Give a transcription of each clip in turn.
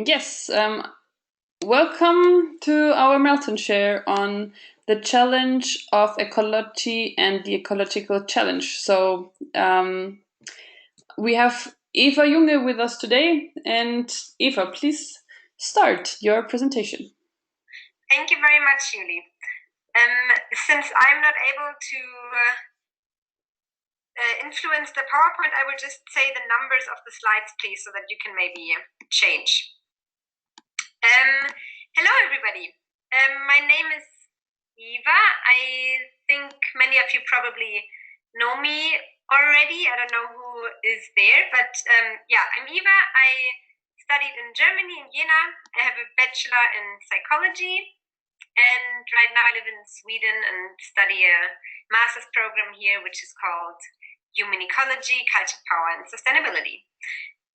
Yes, welcome to our Melton share on the challenge of ecology and the ecological challenge. So we have Eva Junge with us today, and Eva, please start your presentation. Thank you very much, Julie. Since I'm not able to influence the PowerPoint, I will just say the numbers of the slides, please, so that you can maybe change. Hello, everybody. My name is Eva. I think many of you probably know me already. I don't know who is there, but yeah, I'm Eva. I studied in Germany, in Jena. I have a bachelor in psychology. And right now I live in Sweden and study a master's program here, which is called Human Ecology, Culture, Power, and Sustainability.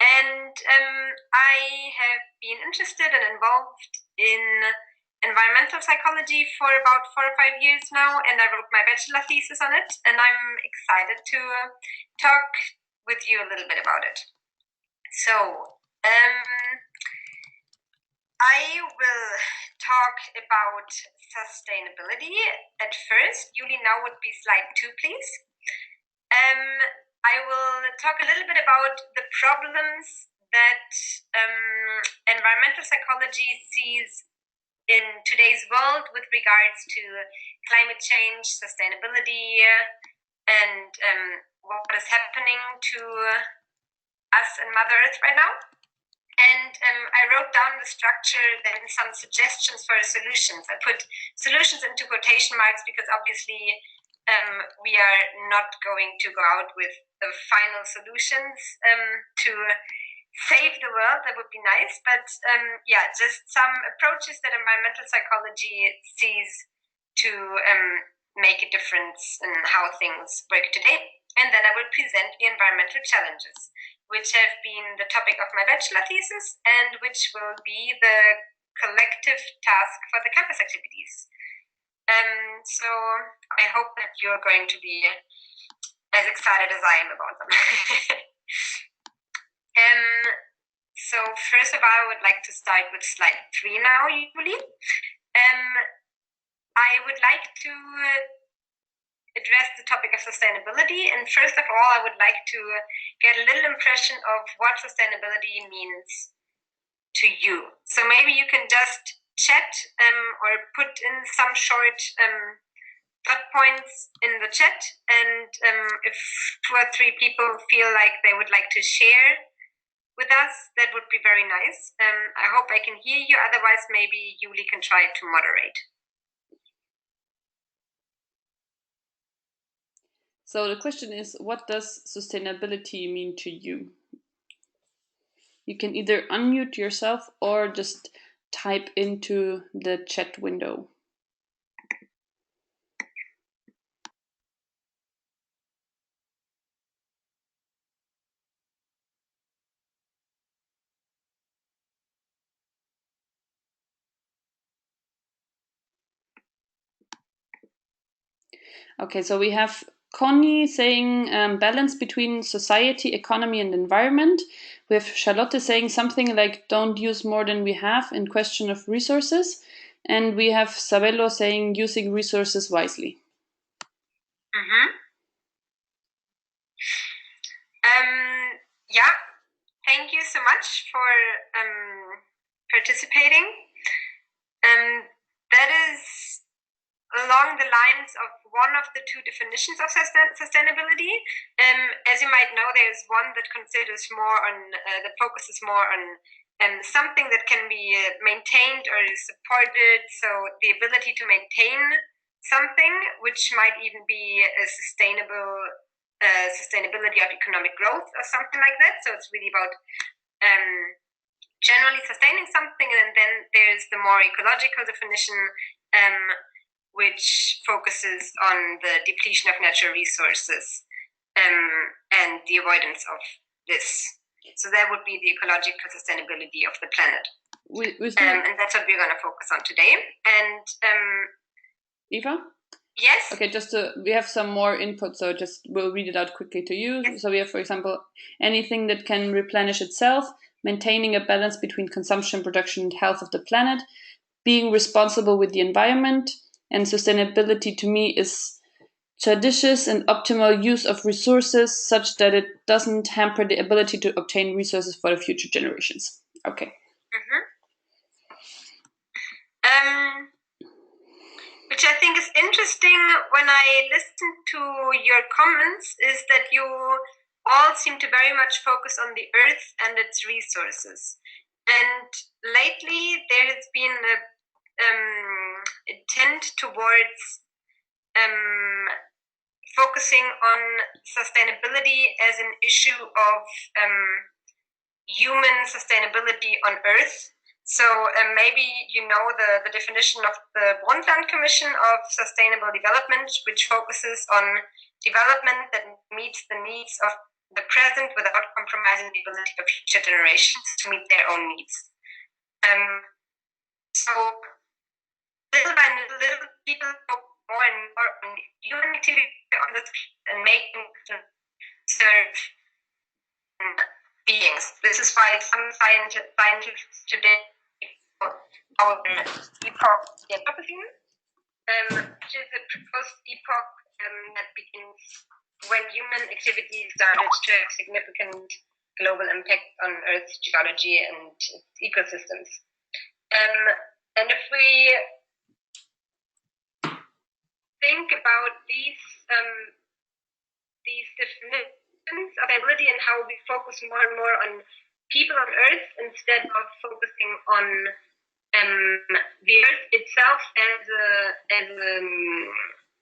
And I have been interested and involved in environmental psychology for about 4 or 5 years now, and I wrote my bachelor thesis on it, and I'm excited to talk with you a little bit about it. So, I will talk about sustainability at first. Julie, now would be slide 2, please. I will talk a little bit about the problems that environmental psychology sees in today's world with regards to climate change, sustainability, and what is happening to us and Mother Earth right now. And I wrote down the structure, then some suggestions for solutions. I put solutions into quotation marks because obviously we are not going to go out with the final solutions to save the world. That would be nice. But yeah, just some approaches that environmental psychology sees to make a difference in how things work today. And then I will present the environmental challenges, which have been the topic of my bachelor thesis and which will be the collective task for the campus activities. So I hope that you're going to be as excited as I am about them. So first of all, I would like to start with slide 3 now, Julie. I would like to address the topic of sustainability, and first of all I would like to get a little impression of what sustainability means to you. So maybe you can just chat or put in some short dot points in the chat, and if 2 or 3 people feel like they would like to share with us, that would be very nice. I hope I can hear you, otherwise maybe Julie can try to moderate. So the question is, what does sustainability mean to you? You can either unmute yourself or just type into the chat window. Okay, so we have Connie saying balance between society, economy, and environment. We have Charlotte saying something like don't use more than we have in question of resources. And we have Sabello saying using resources wisely. Yeah, thank you so much for participating. That is along the lines of one of the 2 definitions of sustainability. As you might know, there's one that considers more on, that focuses more on something that can be maintained or supported, so the ability to maintain something, which might even be a sustainability of economic growth or something like that. So it's really about generally sustaining something, and then there's the more ecological definition, which focuses on the depletion of natural resources and the avoidance of this. So that would be the ecological sustainability of the planet. And that's what we're going to focus on today. And Eva? Yes? Okay, we have some more input, so we'll read it out quickly to you. Yes. So we have, for example, anything that can replenish itself, maintaining a balance between consumption, production, and health of the planet, being responsible with the environment, and sustainability to me is judicious and optimal use of resources such that it doesn't hamper the ability to obtain resources for the future generations. Okay. Which I think is interesting when I listen to your comments is that you all seem to very much focus on the earth and its resources. And lately there has been a tend towards focusing on sustainability as an issue of human sustainability on Earth. So maybe you know the definition of the Brundtland Commission of Sustainable Development, which focuses on development that meets the needs of the present without compromising the ability of future generations to meet their own needs. So little by little, people focus more and more on human activity on the and making serve beings. This is why some scientists today our epoch in Anthropocene, which is a proposed epoch that begins when human activity started to have significant global impact on Earth's geology and its ecosystems. And if we think about these definitions of ability and how we focus more and more on people on Earth instead of focusing on the Earth itself as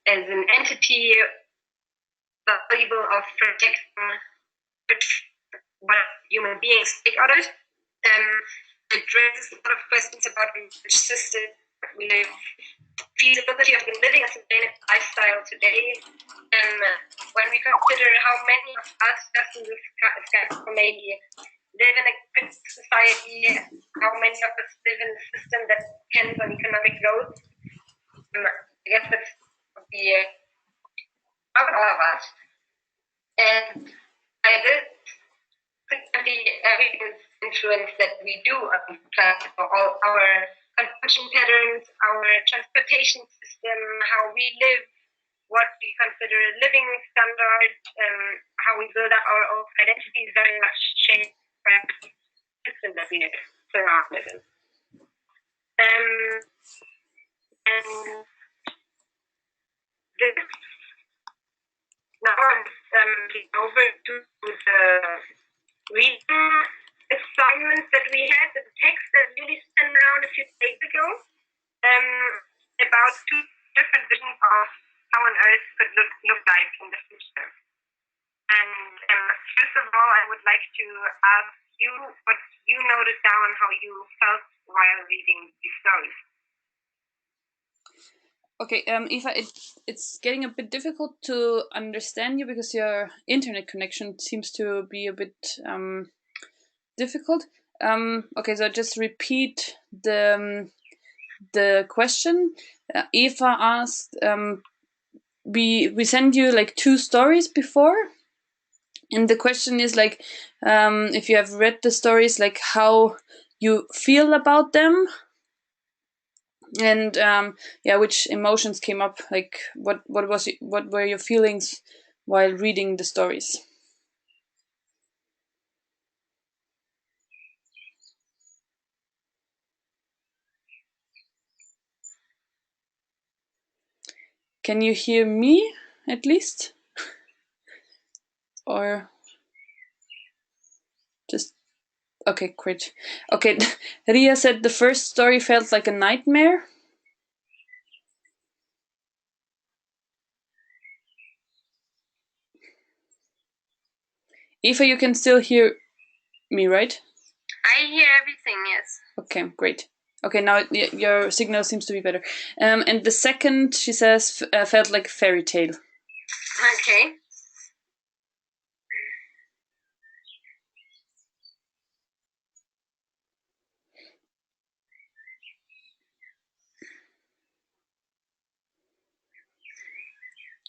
an entity valuable of protecting what human beings take out of it. It raises a lot of questions about which system we live, feasibility of living a sustainable lifestyle today, and when we consider how many of us just in this country maybe live in a good society, how many of us live in a system that depends on economic growth, I guess that would be about all of us. And by this, every influence that we do on the planet, all our consumption patterns, our transportation system, how we live, what we consider a living standard, how we build up our own identity is very much shaped by the system that we live surrounded in. And this now I'm over to the reading assignments that we had, the text that really sent around a few days ago, about two different visions of how an Earth could look like in the future. And first of all, I would like to ask you what you noted down, how you felt while reading these stories. Okay, Eva, it's getting a bit difficult to understand you because your internet connection seems to be a bit difficult. Okay, so just repeat the question. Eva asked, we sent you like 2 stories before, and the question is like, if you have read the stories, like how you feel about them. And which emotions came up? Like, what were your feelings while reading the stories? Can you hear me at least, or just okay? Great. Okay, Ria said the first story felt like a nightmare. Eva, you can still hear me, right? I hear everything, yes. Okay, great. Okay, now your signal seems to be better. And the second, she says, felt like a fairy tale. Okay.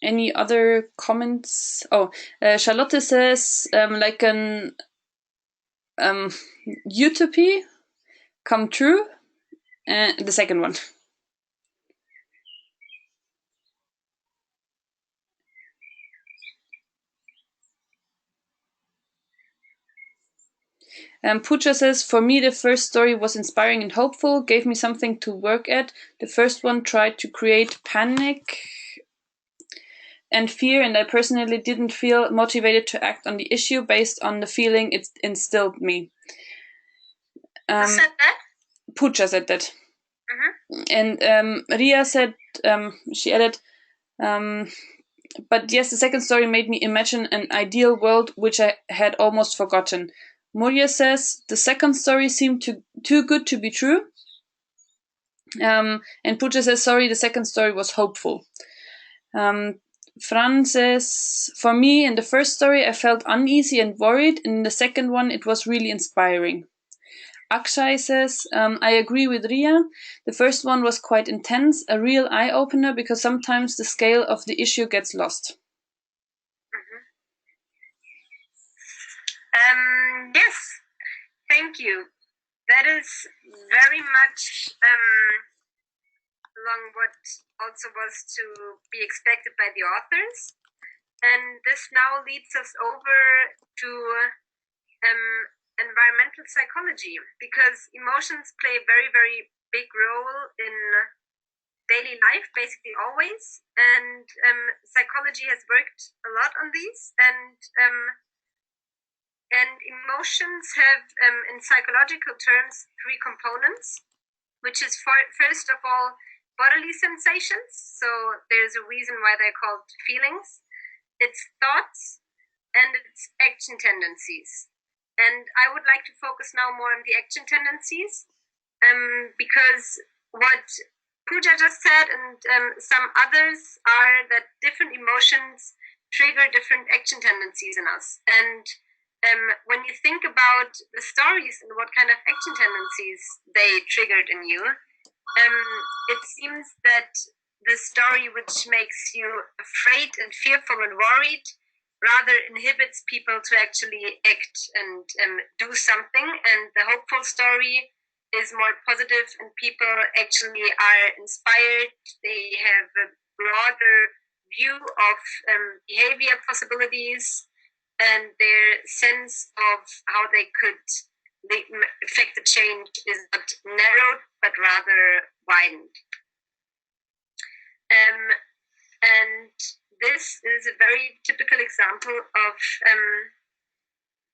Any other comments? Oh, Charlotte says like an utopia come true, and the second one. Pooja says, for me, the first story was inspiring and hopeful, gave me something to work at. The first one tried to create panic and fear, and I personally didn't feel motivated to act on the issue based on the feeling it instilled me. Who said that? Pooja said that. Mm-hmm. And Ria said, she added, but yes, the second story made me imagine an ideal world which I had almost forgotten. Moria says, the second story seemed too good to be true. And Pooja says, sorry, the second story was hopeful. Fran says, for me, in the first story, I felt uneasy and worried. In the second one, it was really inspiring. Akshay says, I agree with Ria. The first one was quite intense, a real eye-opener, because sometimes the scale of the issue gets lost. Yes, thank you. That is very much along what also was to be expected by the authors. And this now leads us over to environmental psychology, because emotions play a very, very big role in daily life, basically always. And psychology has worked a lot on these. And emotions have, in psychological terms, three components, which is first of all bodily sensations. So there's a reason why they're called feelings. It's thoughts and it's action tendencies. And I would like to focus now more on the action tendencies, because what Pooja just said and some others are that different emotions trigger different action tendencies in us. And when you think about the stories and what kind of action tendencies they triggered in you, it seems that the story which makes you afraid and fearful and worried rather inhibits people to actually act and do something. And the hopeful story is more positive, and people actually are inspired. They have a broader view of behavior possibilities, and their sense of how they could affect the change is not narrowed, but rather widened. And this is a very typical example of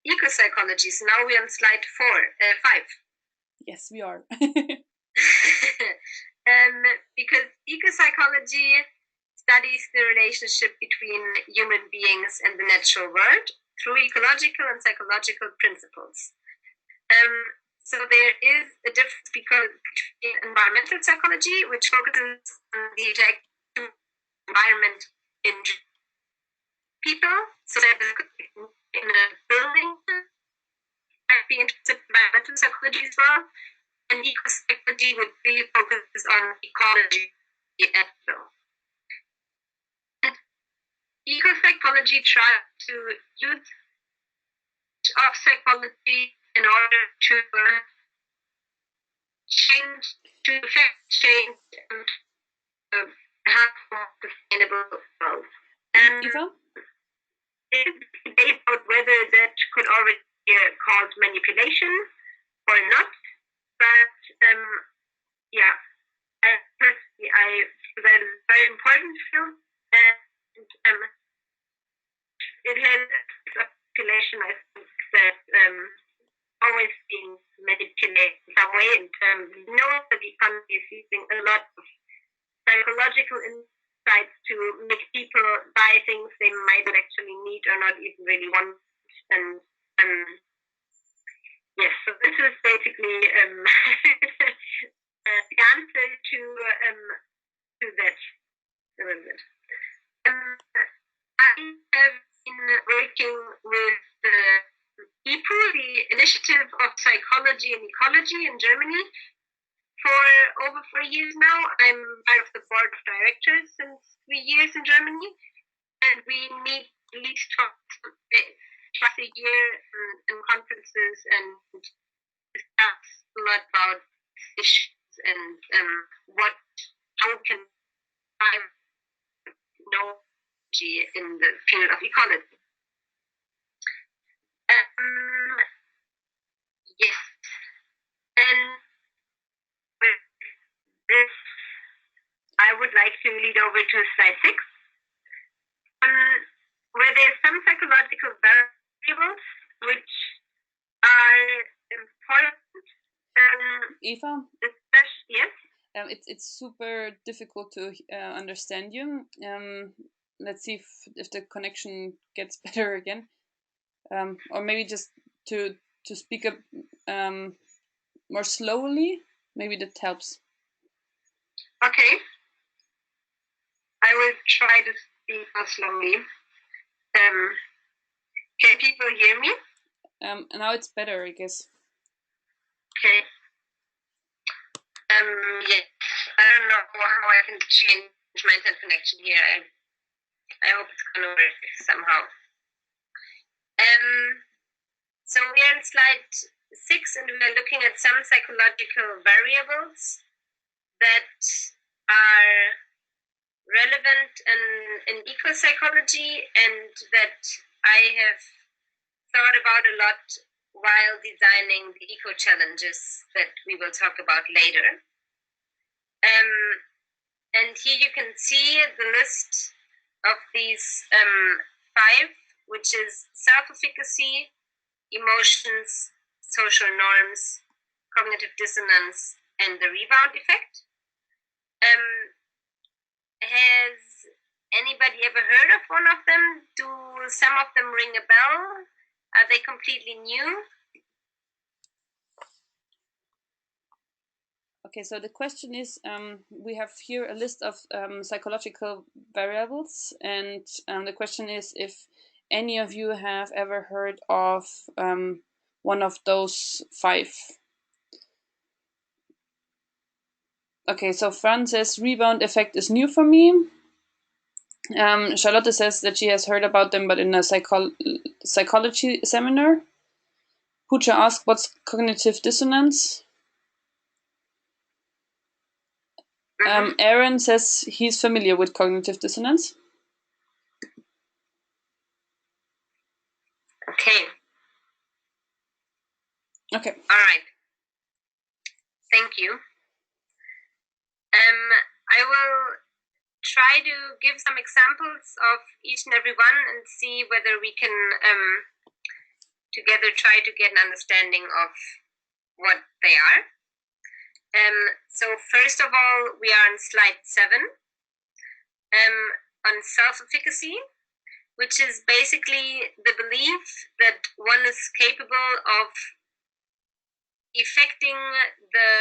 ecopsychology. So now we're on slide 5. Yes, we are. Because ecopsychology studies the relationship between human beings and the natural world through ecological and psychological principles. So there is a difference between environmental psychology, which focuses on the environment in people. So that in a building might be interested in environmental psychology as well. And ecopsychology would really focus on ecology as well. Ecopsychology tries to use of psychology in order to affect change and have a sustainable world. And Eva? there's debate about whether that could already be called manipulation or not. But yeah, personally, I feel that is a very important field, and it has a population, I think, that always being manipulated in some way. And know that the economy is using a lot of psychological insights to make people buy things they might not actually need or not even really want. And yes, so this is basically the answer to that a little bit. I have been working with the IPU, the Initiative of Psychology and Ecology in Germany, for over 4 years now. I'm part of the board of directors since 3 years in Germany, and we meet at least twice a year in conferences and discuss a lot about issues and how can I know in the field of ecology. Yes, and with this, I would like to lead over to slide 6, where there's some psychological variables which are important. Eva? Yes? It's super difficult to understand you. Let's see if the connection gets better again. Or maybe just to speak up more slowly. Maybe that helps. Okay. I will try to speak more slowly. Can people hear me? Now it's better, I guess. Okay. Yes. I don't know how I can change my internet connection here. I hope it's gonna work somehow. So we're on slide 6, and we're looking at some psychological variables that are relevant in eco-psychology and that I have thought about a lot while designing the eco-challenges that we will talk about later. And here you can see the list of these 5, which is self-efficacy, emotions, social norms, cognitive dissonance, and the rebound effect. Has anybody ever heard of one of them? Do some of them ring a bell? Are they completely new? Okay, so the question is, we have here a list of psychological variables, and the question is if any of you have ever heard of one of those 5. Okay, so Fran says rebound effect is new for me. Charlotte says that she has heard about them, but in a psychology seminar. Pooja asks, what's cognitive dissonance? Aaron says he's familiar with cognitive dissonance. Okay. Okay. All right. Thank you. I will try to give some examples of each and every one and see whether we can together try to get an understanding of what they are. So first of all, we are on slide 7 on self-efficacy, which is basically the belief that one is capable of effecting the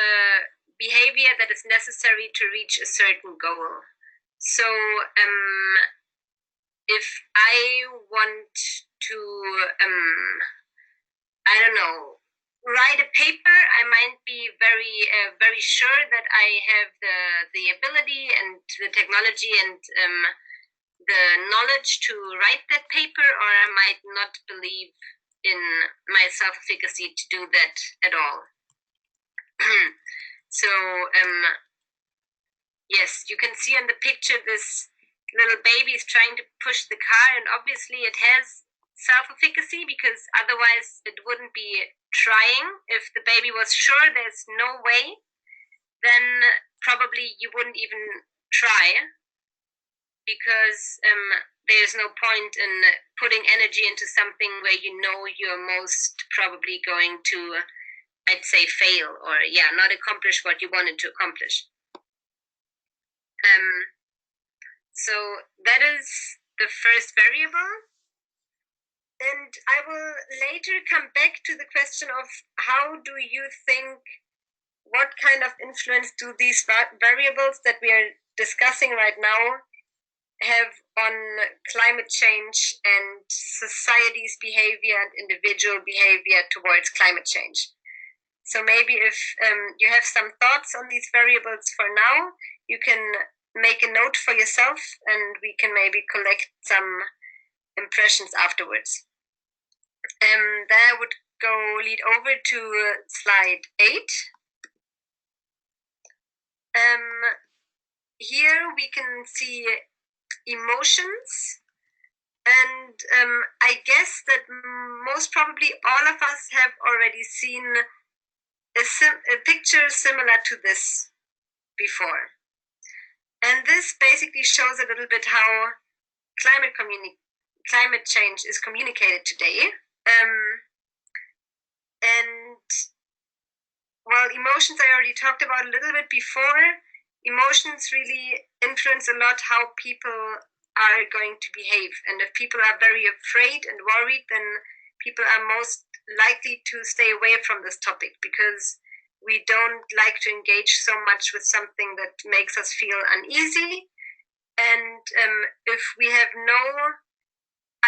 behavior that is necessary to reach a certain goal. So if I want to, I don't know, write a paper, I might be very sure that I have the ability and the technology and the knowledge to write that paper, or I might not believe in my self-efficacy to do that at all. So yes, you can see on the picture this little baby is trying to push the car, and obviously it has self-efficacy because otherwise it wouldn't be trying. If the baby was sure there's no way, then probably you wouldn't even try, because there's no point in putting energy into something where you know you're most probably going to, I'd say, fail, or not accomplish what you wanted to accomplish. So that is the first variable. And I will later come back to the question of how do you think, what kind of influence do these variables that we are discussing right now have on climate change and society's behavior and individual behavior towards climate change. So maybe if you have some thoughts on these variables for now, you can make a note for yourself and we can maybe collect some impressions afterwards. Then I would lead over to slide 8. Here we can see emotions, and I guess that most probably all of us have already seen a picture similar to this before. And this basically shows a little bit how climate change is communicated today. And while emotions I already talked about a little bit before, emotions really influence a lot how people are going to behave. And if people are very afraid and worried, then people are most likely to stay away from this topic, because we don't like to engage so much with something that makes us feel uneasy. And if we have no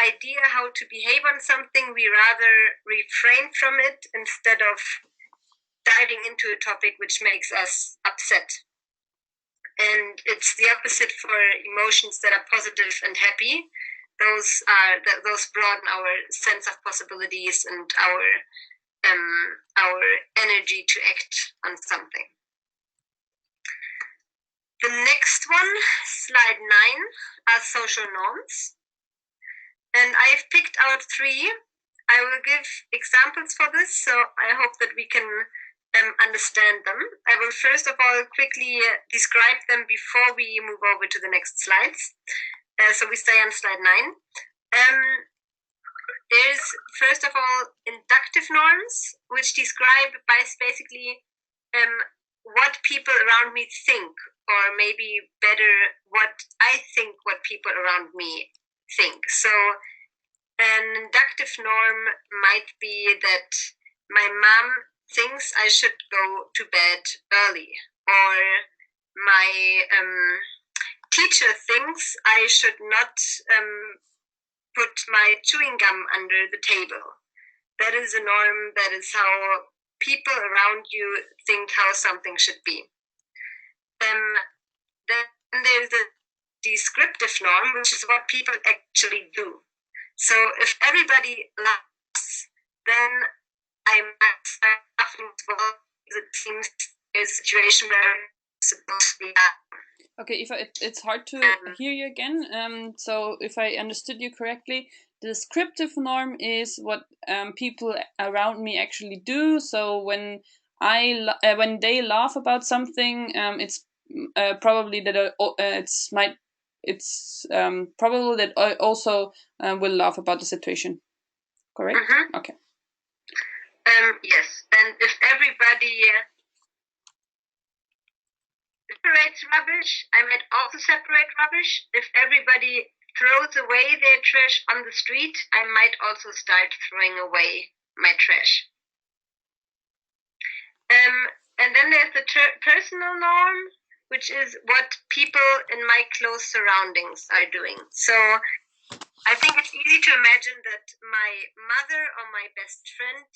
idea how to behave on something, we rather refrain from it instead of diving into a topic which makes us upset. And it's the opposite for emotions that are positive and happy. Those broaden our sense of possibilities and our energy to act on something. The next one, slide 9, are social norms. And I've picked out 3. I will give examples for this, so I hope that we can understand them. I will first of all quickly describe them before we move over to the next slides. So we stay on slide 9. There's first of all inductive norms, which describe basically what people around me think, or maybe better, what I think what people around me think. So an inductive norm might be that my mom thinks I should go to bed early, or my teacher thinks I should not put my chewing gum under the table. That is a norm. That is how people around you think how something should be. Then there's the descriptive norm, which is what people actually do. So if everybody laughs, then I might start laughing as well, because it seems there's a situation where I'm supposed to be laughing. Okay, it's hard to hear you again. So if I understood you correctly, the descriptive norm is what people around me actually do. So when when they laugh about something, it's probably that it's probable that I also will laugh about the situation. Correct? Mm-hmm. Okay. Yes, and if everybody separates rubbish, I might also separate rubbish. If everybody throws away their trash on the street, I might also start throwing away my trash. And then there's the personal norm, which is what people in my close surroundings are doing. So I think it's easy to imagine that my mother or my best friend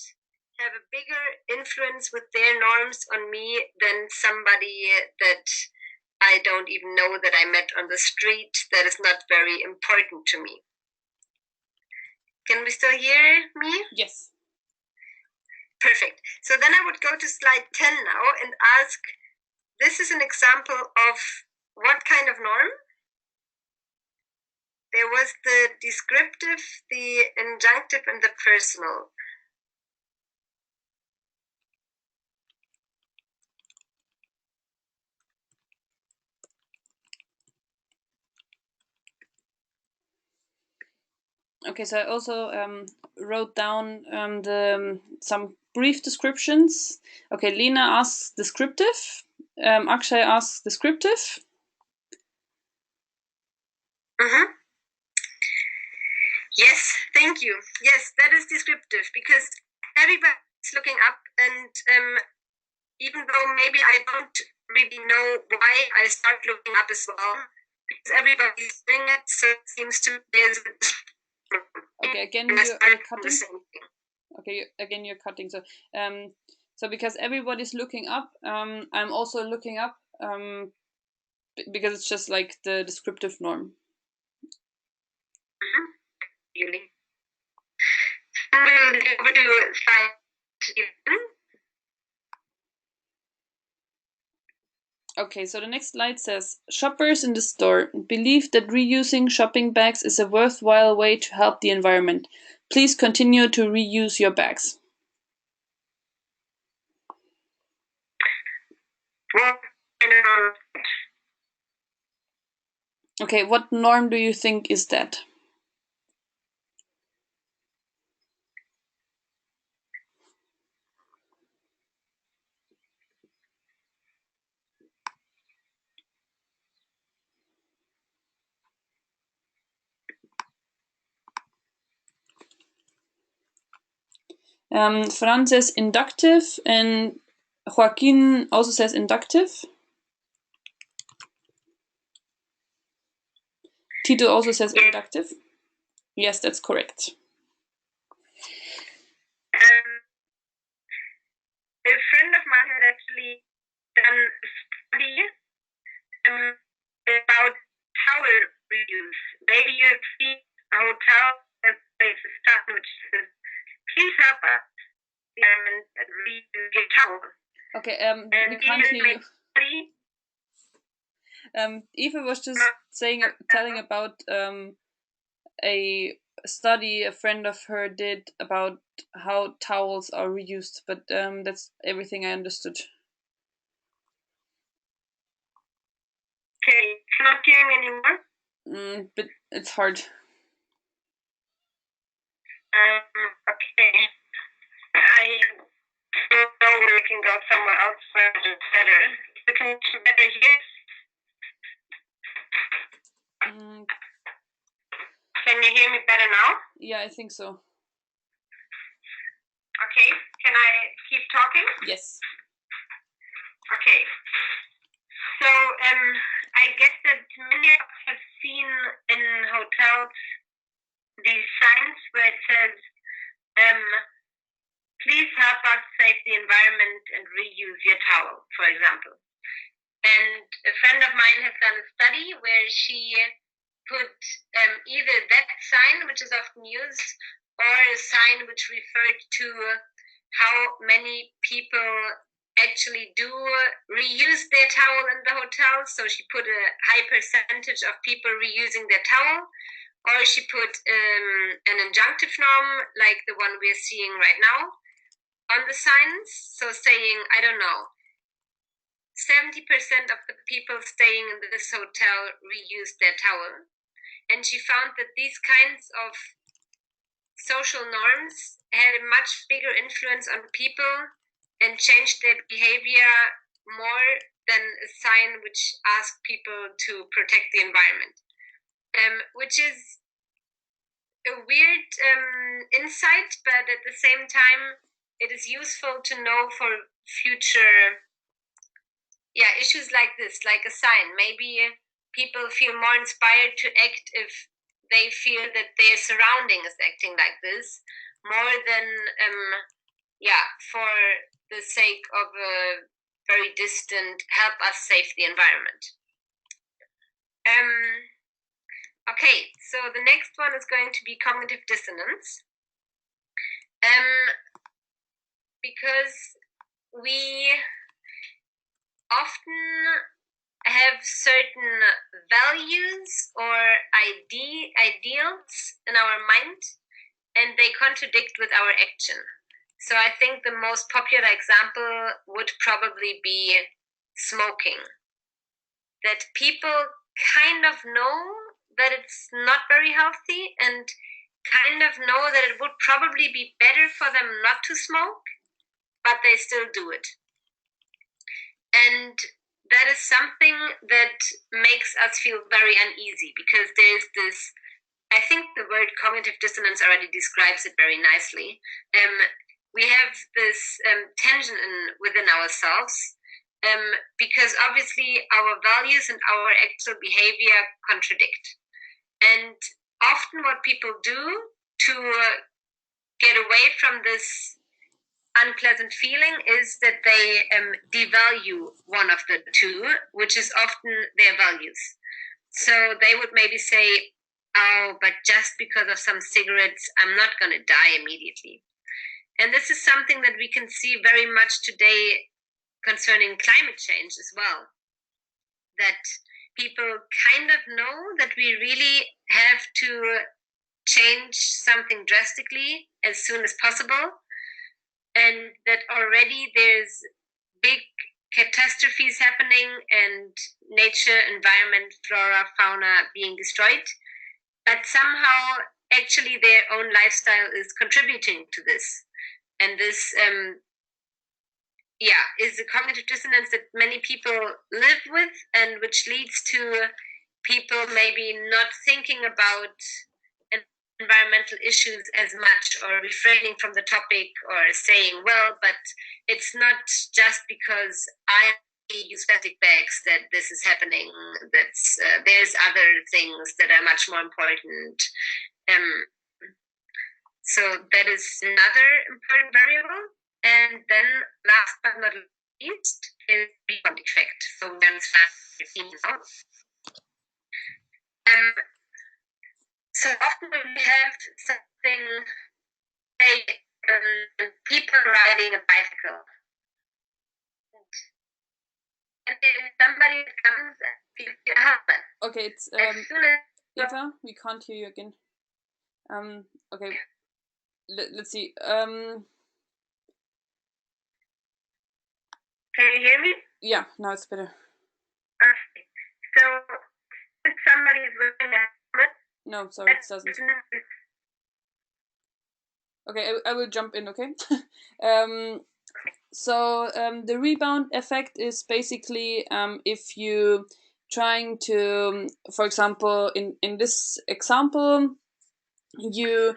have a bigger influence with their norms on me than somebody that I don't even know, that I met on the street, that is not very important to me. Can we still hear me? Yes. Perfect. So then I would go to slide 10 now and ask, this is an example of what kind of norm? There was the descriptive, the injunctive, and the personal. Okay, so I also wrote down some brief descriptions. Okay, Lena asks descriptive. Akshay asks descriptive. Mm-hmm. Yes, thank you. Yes, that is descriptive, because everybody's looking up, and even though maybe I don't really know why, I start looking up as well, because everybody's doing it, so it seems to me as okay, again you're cutting. Okay, again you're cutting. So because everybody's looking up, I'm also looking up because it's just like the descriptive norm. Mm-hmm. Really? And we'll over to slide. Okay, so the next slide says, shoppers in the store believe that reusing shopping bags is a worthwhile way to help the environment. Please continue to reuse your bags. Okay, what norm do you think is that? Fran says inductive, and Joaquin also says inductive. Tito also says inductive. Yes, that's correct. A friend of mine had actually done a study about towel reuse. Maybe you have seen a hotel that there's a sign which says, please help us and reuse your towel. Okay, we can't hear you. Eva was just telling about a study a friend of her did about how towels are reused, but that's everything I understood. Okay, it's not hearing me anymore? But it's hard. Okay. I don't know where we can go somewhere else where it's better. Is the connection better here? Can you hear me better now? Yeah, I think so. Okay, can I keep talking? Yes. Okay. So I guess that many of us have seen in hotels these signs where it says, please help us save the environment and reuse your towel, for example. And a friend of mine has done a study where she put either that sign, which is often used, or a sign which referred to how many people actually do reuse their towel in the hotel. So she put a high percentage of people reusing their towel, or she put an injunctive norm like the one we're seeing right now on the signs. So saying, I don't know, 70% of the people staying in this hotel reused their towel. And she found that these kinds of social norms had a much bigger influence on people and changed their behavior more than a sign which asked people to protect the environment, which is a weird insight, but at the same time, it is useful to know for future issues like this, like a sign. Maybe people feel more inspired to act if they feel that their surrounding is acting like this, more than for the sake of a very distant help us save the environment. Okay, so the next one is going to be cognitive dissonance, because we often have certain values or ideals in our mind, and they contradict with our action. So I think the most popular example would probably be smoking. That people kind of know that it's not very healthy and kind of know that it would probably be better for them not to smoke, but they still do it. And that is something that makes us feel very uneasy, because there's this, I think the word cognitive dissonance already describes it very nicely. We have this tension within ourselves, because obviously our values and our actual behavior contradict. And often what people do to get away from this unpleasant feeling is that they devalue one of the two, which is often their values. So they would maybe say, oh, but just because of some cigarettes, I'm not going to die immediately. And this is something that we can see very much today concerning climate change as well. That people kind of know that we really have to change something drastically as soon as possible, and that already there's big catastrophes happening and nature, environment, flora, fauna being destroyed, but somehow actually their own lifestyle is contributing to this. And this is a cognitive dissonance that many people live with, and which leads to people maybe not thinking about environmental issues as much, or refraining from the topic, or saying, well, but it's not just because I use plastic bags that this is happening. That's there's other things that are much more important. So that is another important variable. And then last but not least is rebound effect. So we're going to start now. So often we have something, people riding a bicycle. And then somebody comes and gives you a helmet. Okay, it's Eva, we can't hear you again. Okay, let's see. Can you hear me? Yeah, now it's better. Okay. So if somebody is wearing a helmet. No, sorry, it doesn't. Okay, I will jump in, okay? So the rebound effect is basically if you trying to, for example, in this example, you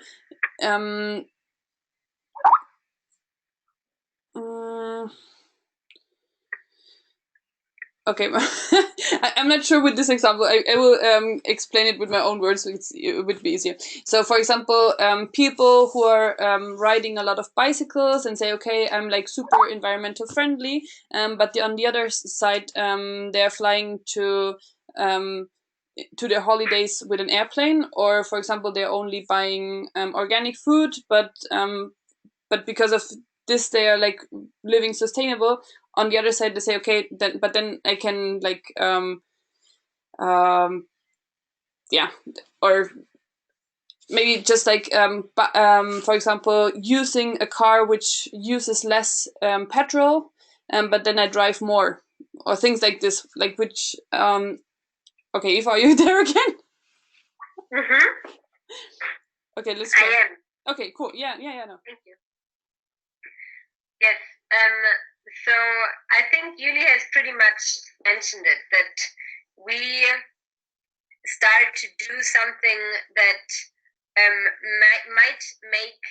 okay, I'm not sure with this example. I will explain it with my own words, so it would be easier. So, for example, people who are riding a lot of bicycles and say, okay, I'm like super environmental friendly, but on the other side, they're flying to their holidays with an airplane, or, for example, they're only buying organic food, but because of this, they are like living sustainable. On the other side, they say, okay, then I can like or maybe just like for example, using a car which uses less petrol, but then I drive more, or things like this, like which okay, Eva, are you there again? Mm-hmm. Okay, let's try. I am. Okay, cool. Yeah, no. Thank you. Yes. So I think Julie has pretty much mentioned it, that we start to do something that might make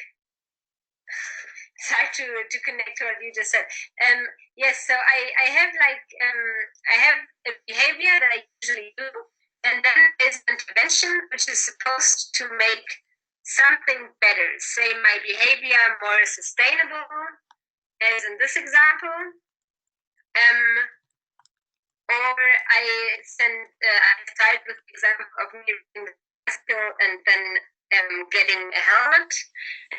start to connect to what you just said. Yes, so I have like I have a behavior that I usually do, and then there's an intervention which is supposed to make something better, say my behavior more sustainable, as in this example, or I start with the example of me reading the bicycle and then getting a helmet,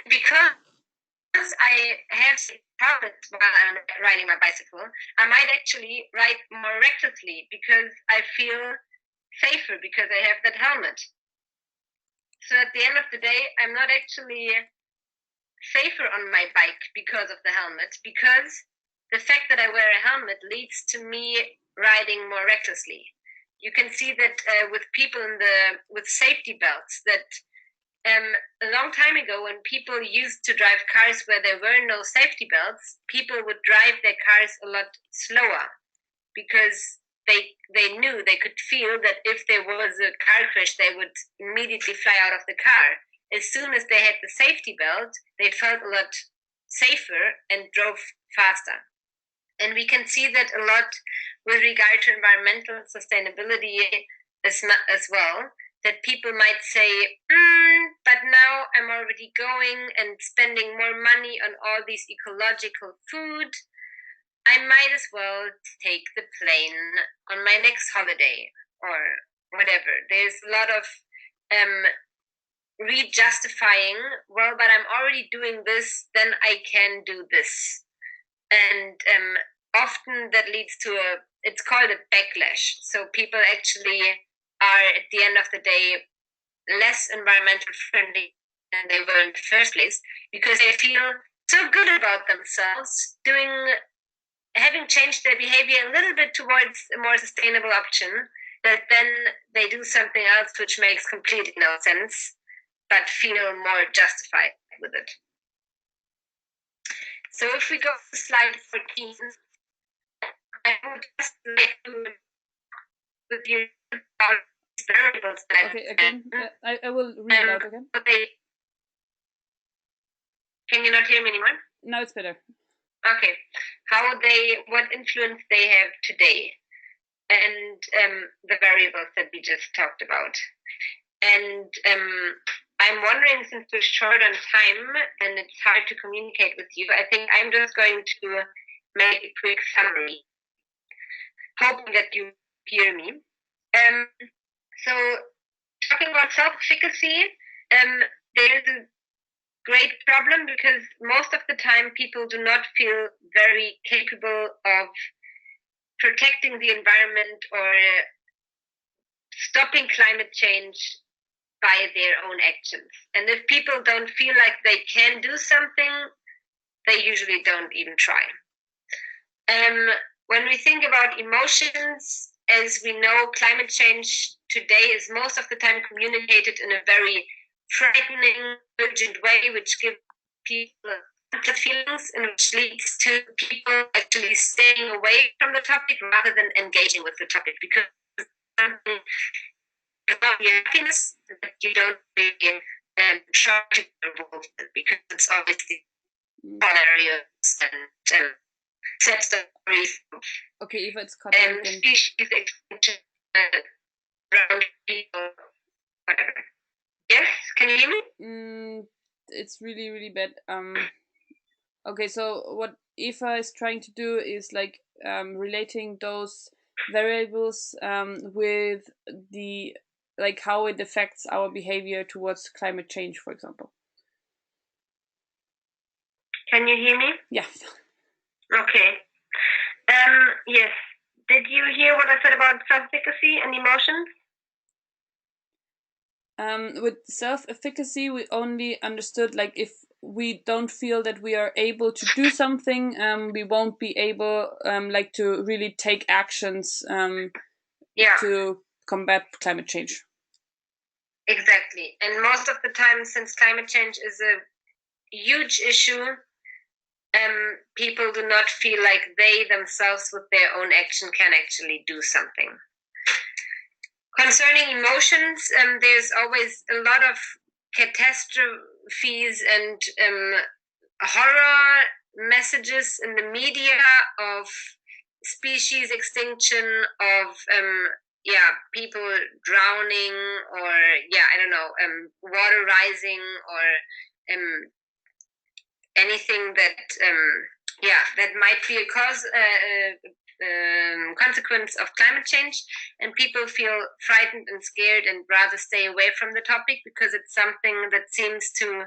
because I have problems while I'm riding my bicycle. I might actually ride more recklessly because I feel safer because I have that helmet. So at the end of the day, I'm not actually safer on my bike because of the helmet, because the fact that I wear a helmet leads to me riding more recklessly. You can see that with people with safety belts, that a long time ago, when people used to drive cars where there were no safety belts, people would drive their cars a lot slower because they knew, they could feel that if there was a car crash, they would immediately fly out of the car. As soon as they had the safety belt, they felt a lot safer and drove faster. And we can see that a lot with regard to environmental sustainability as well, that people might say, but now I'm already going and spending more money on all these ecological food. I might as well take the plane on my next holiday or whatever. There's a lot of re-justifying, well, but I'm already doing this, then I can do this. And often that leads to it's called a backlash. So people actually are, at the end of the day, less environmental friendly than they were in the first place, because they feel so good about themselves having changed their behavior a little bit towards a more sustainable option, that then they do something else which makes completely no sense, but feel more justified with it. So if we go to slide 14, I would just like to with you about variables that okay, again, I will read it out again. Can you not hear me anymore? Now it's better. Okay. What influence they have today, and the variables that we just talked about. And I'm wondering, since we're short on time and it's hard to communicate with you, I think I'm just going to make a quick summary, hoping that you hear me. So, talking about self-efficacy, there's a great problem because most of the time people do not feel very capable of protecting the environment or stopping climate change by their own actions. And if people don't feel like they can do something, they usually don't even try. When we think about emotions, as we know, climate change today is most of the time communicated in a very frightening, urgent way, which gives people feelings and which leads to people actually staying away from the topic rather than engaging with the topic, because something about your happiness that you don't really try to get involved in, because it's obviously hilarious and sad stories. Okay, Eva, it's cut out. Species extinction around people, whatever. Yes, can you hear me? It's really, really bad. Okay, so what Eva is trying to do is like relating those variables with the like how it affects our behavior towards climate change, for example. Can you hear me? Yeah. Okay. Yes. Did you hear what I said about self-efficacy and emotions? With self-efficacy, we only understood like if we don't feel that we are able to do something, we won't be able like to really take actions to combat climate change. Exactly. And most of the time, since climate change is a huge issue, people do not feel like they themselves with their own action can actually do something. Concerning emotions, there's always a lot of catastrophes and horror messages in the media of species extinction, of people drowning, or I don't know, water rising, or anything that that might be a consequence of climate change, and people feel frightened and scared and rather stay away from the topic because it's something that seems to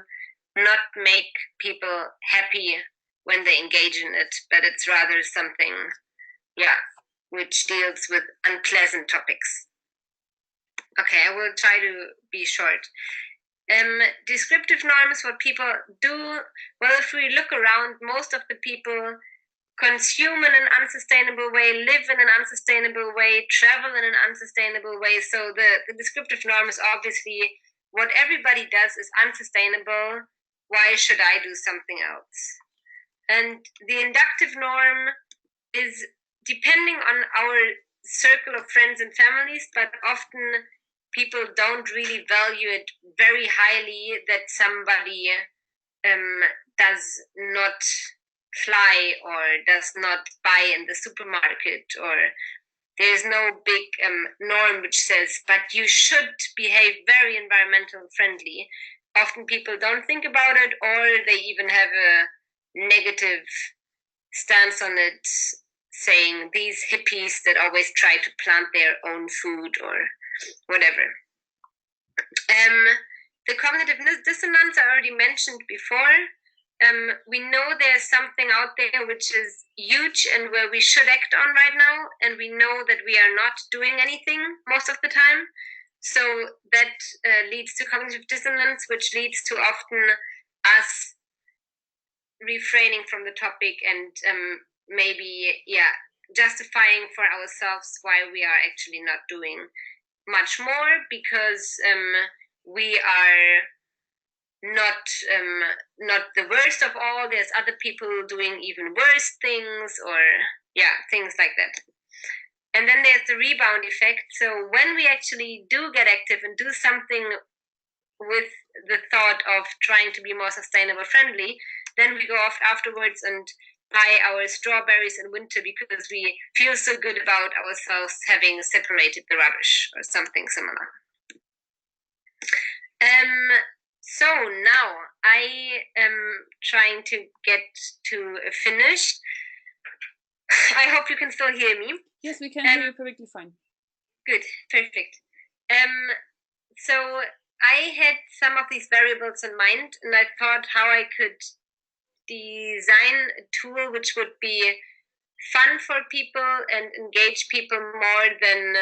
not make people happy when they engage in it, but it's rather something which deals with unpleasant topics. Okay, I will try to be short. Descriptive norms, what people do, well, if we look around, most of the people consume in an unsustainable way, live in an unsustainable way, travel in an unsustainable way. So the descriptive norm is obviously what everybody does is unsustainable. Why should I do something else? And the inductive norm is depending on our circle of friends and families, but often people don't really value it very highly that somebody does not fly or does not buy in the supermarket, or there's no big norm which says, but you should behave very environmental friendly. Often people don't think about it, or they even have a negative stance on it, saying these hippies that always try to plant their own food or whatever. The cognitive dissonance I already mentioned before. We know there's something out there which is huge and where we should act on right now, and we know that we are not doing anything most of the time. So that leads to cognitive dissonance, which leads to often us refraining from the topic and maybe justifying for ourselves why we are actually not doing much more, because we are not the worst of all. There's other people doing even worse things, or things like that. And then there's the rebound effect. So when we actually do get active and do something with the thought of trying to be more sustainable friendly, then we go off afterwards and buy our strawberries in winter because we feel so good about ourselves having separated the rubbish or something similar. So now I am trying to get to a finish. I hope you can still hear me. Yes, we can hear you perfectly fine. Good, perfect. So I had some of these variables in mind, and I thought how I could design a tool which would be fun for people and engage people more than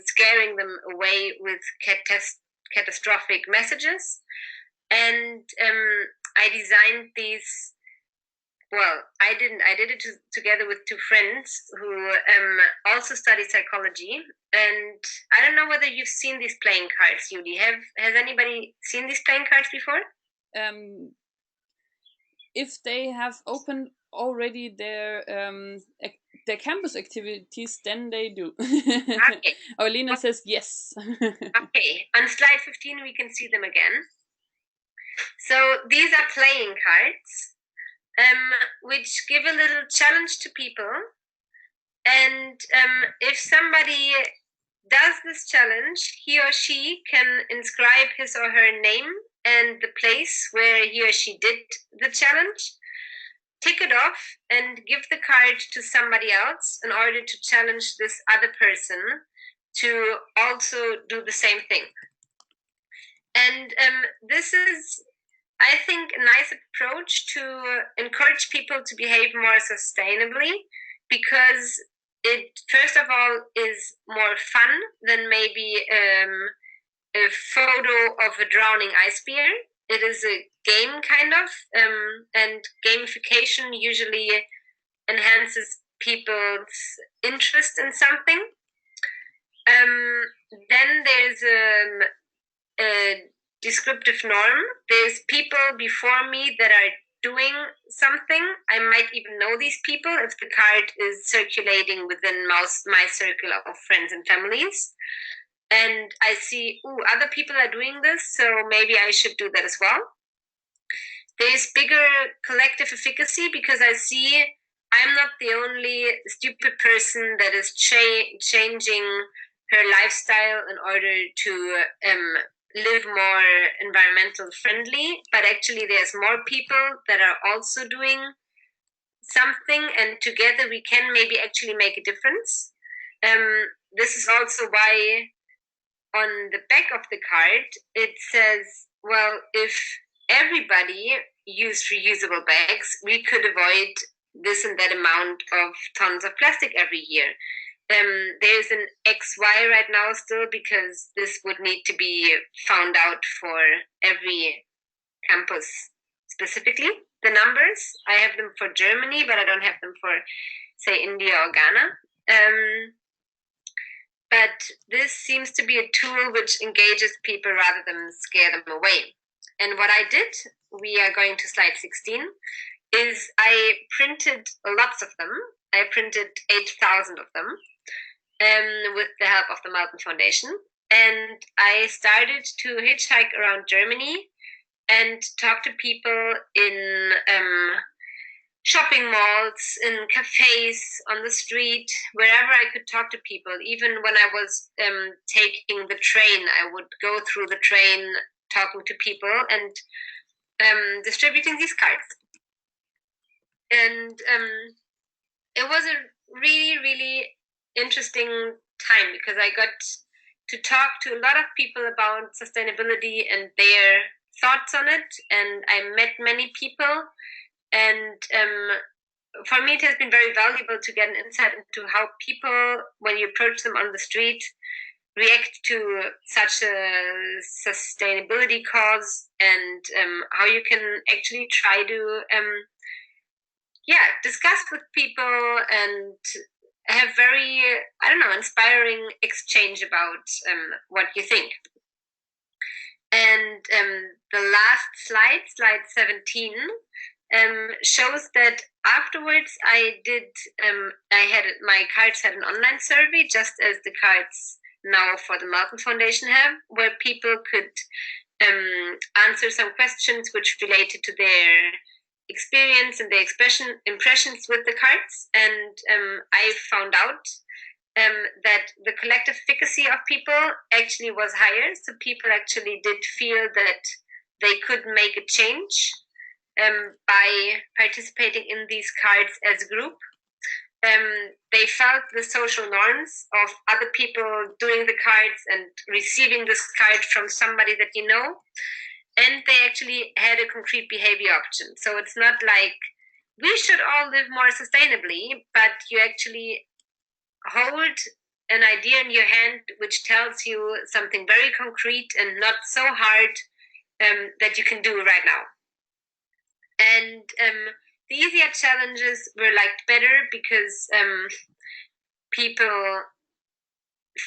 scaring them away with catastrophic messages. And I designed these. Well, I didn't. I did it together with two friends who also study psychology. And I don't know whether you've seen these playing cards, Judy. Has anybody seen these playing cards before? If they have opened already their campus activities, then they do. Okay. Olena says yes. Okay. On slide 15, we can see them again. So these are playing cards, which give a little challenge to people. And if somebody does this challenge, he or she can inscribe his or her name and the place where he or she did the challenge, tick it off, and give the card to somebody else in order to challenge this other person to also do the same thing. And this is, I think, a nice approach to encourage people to behave more sustainably, because it, first of all, is more fun than maybe a photo of a drowning ice bear. It is a game, kind of, and gamification usually enhances people's interest in something. Then there's a descriptive norm. There's people before me that are doing something. I might even know these people if the card is circulating within my circle of friends and families. And I see, other people are doing this, so maybe I should do that as well. There's bigger collective efficacy, because I see I'm not the only stupid person that is changing her lifestyle in order to live more environmental friendly, but actually there's more people that are also doing something, and together we can maybe actually make a difference. This is also why on the back of the card it says, well, if everybody used reusable bags, we could avoid this and that amount of tons of plastic every year. There's an XY right now still, because this would need to be found out for every campus specifically. The numbers, I have them for Germany, but I don't have them for, say, India or Ghana. But this seems to be a tool which engages people rather than scare them away. And what I did, we are going to slide 16, is I printed lots of them. I printed 8,000 of them with the help of the Melton Foundation. And I started to hitchhike around Germany and talk to people in shopping malls, in cafes, on the street, wherever I could talk to people. Even when I was taking the train, I would go through the train talking to people and distributing these cards. And it was a really, really interesting time, because I got to talk to a lot of people about sustainability and their thoughts on it. And I met many people, and for me, it has been very valuable to get an insight into how people, when you approach them on the street, react to such a sustainability cause, and how you can actually try to discuss with people and have very, inspiring exchange about what you think. And the last slide 17, shows that afterwards I had my cards had an online survey, just as the cards now for the Melton Foundation have, where people could answer some questions which related to their experience and their impressions with the cards. And I found out that the collective efficacy of people actually was higher. So people actually did feel that they could make a change by participating in these cards as a group. They felt the social norms of other people doing the cards and receiving this card from somebody that you know. And they actually had a concrete behavior option. So it's not like we should all live more sustainably, but you actually hold an idea in your hand which tells you something very concrete and not so hard that you can do right now. And the easier challenges were liked better because people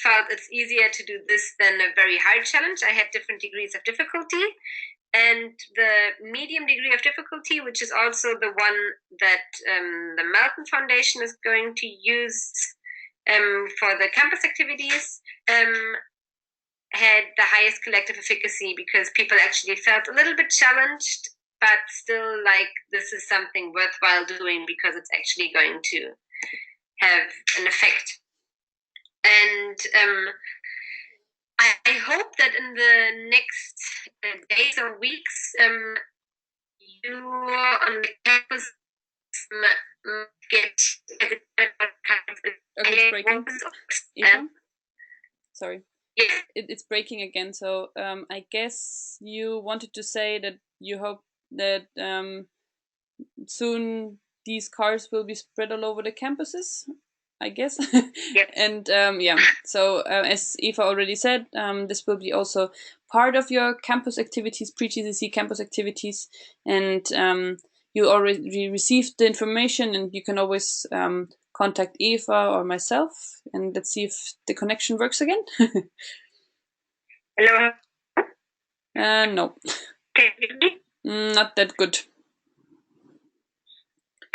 felt it's easier to do this than a very hard challenge. I had different degrees of difficulty. And the medium degree of difficulty, which is also the one that the Melton Foundation is going to use for the campus activities, had the highest collective efficacy, because people actually felt a little bit challenged, but still like this is something worthwhile doing because it's actually going to have an effect. And I hope that in the next days or weeks, you on the campus get. Okay, it's breaking. Eva? Sorry. Yes. It's breaking again. So I guess you wanted to say that you hope that soon these cars will be spread all over the campuses, I guess. Yep. And so as Eva already said, this will be also part of your campus activities, pre-GCC campus activities, and you already received the information, and you can always contact Eva or myself, and let's see if the connection works again. Hello. No. Can you hear me? Not that good.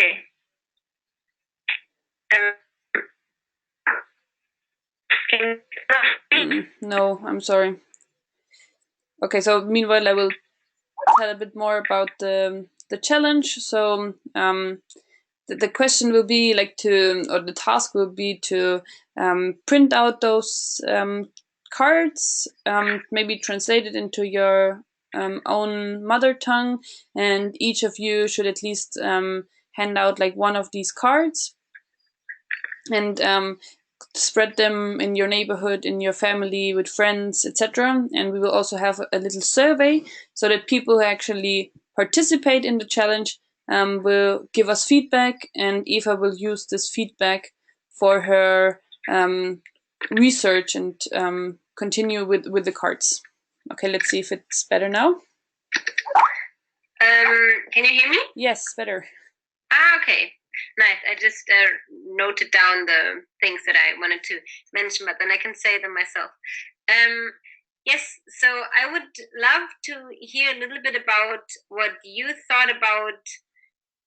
Okay. No, I'm sorry. Okay, so meanwhile I will tell a bit more about the challenge. So the question will be or the task will be to print out those cards, maybe translate it into your own mother tongue, and each of you should at least hand out one of these cards and spread them in your neighborhood, in your family, with friends, etc. And we will also have a little survey so that people who actually participate in the challenge will give us feedback, and Eva will use this feedback for her research and continue with the cards. Okay, let's see if it's better now. Can you hear me? Yes, better. Okay. Nice. I just noted down the things that I wanted to mention, but then I can say them myself. Yes, so I would love to hear a little bit about what you thought about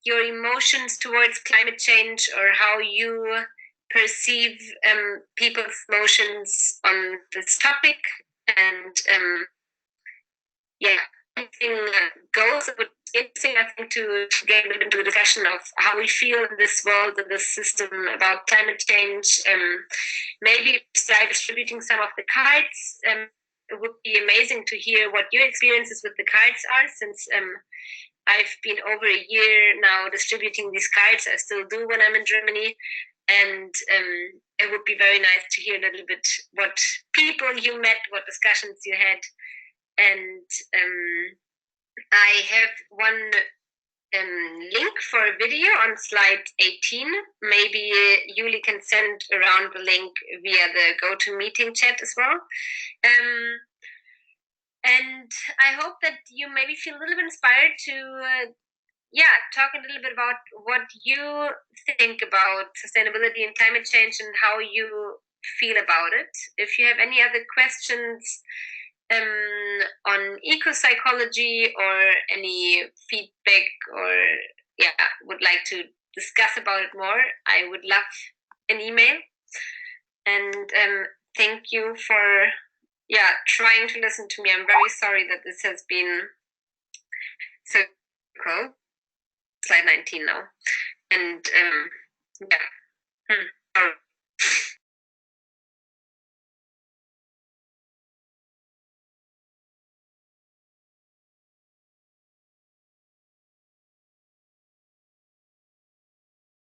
your emotions towards climate change, or how you perceive people's emotions on this topic. And anything goes. It would be interesting, I think, to get into the discussion of how we feel in this world, in this system, about climate change. Maybe start distributing some of the cards. It would be amazing to hear what your experiences with the cards are, since I've been over a year now distributing these cards. I still do when I'm in Germany. And it would be very nice to hear a little bit what people you met, what discussions you had. And I have one link for a video on slide 18. Maybe Yuli can send around the link via the GoToMeeting chat as well. And I hope that you maybe feel a little bit inspired to talk a little bit about what you think about sustainability and climate change and how you feel about it. If you have any other questions on eco-psychology or any feedback or would like to discuss about it more, I would love an email. And thank you for trying to listen to me. I'm very sorry that this has been so cool. Slide 19 now. And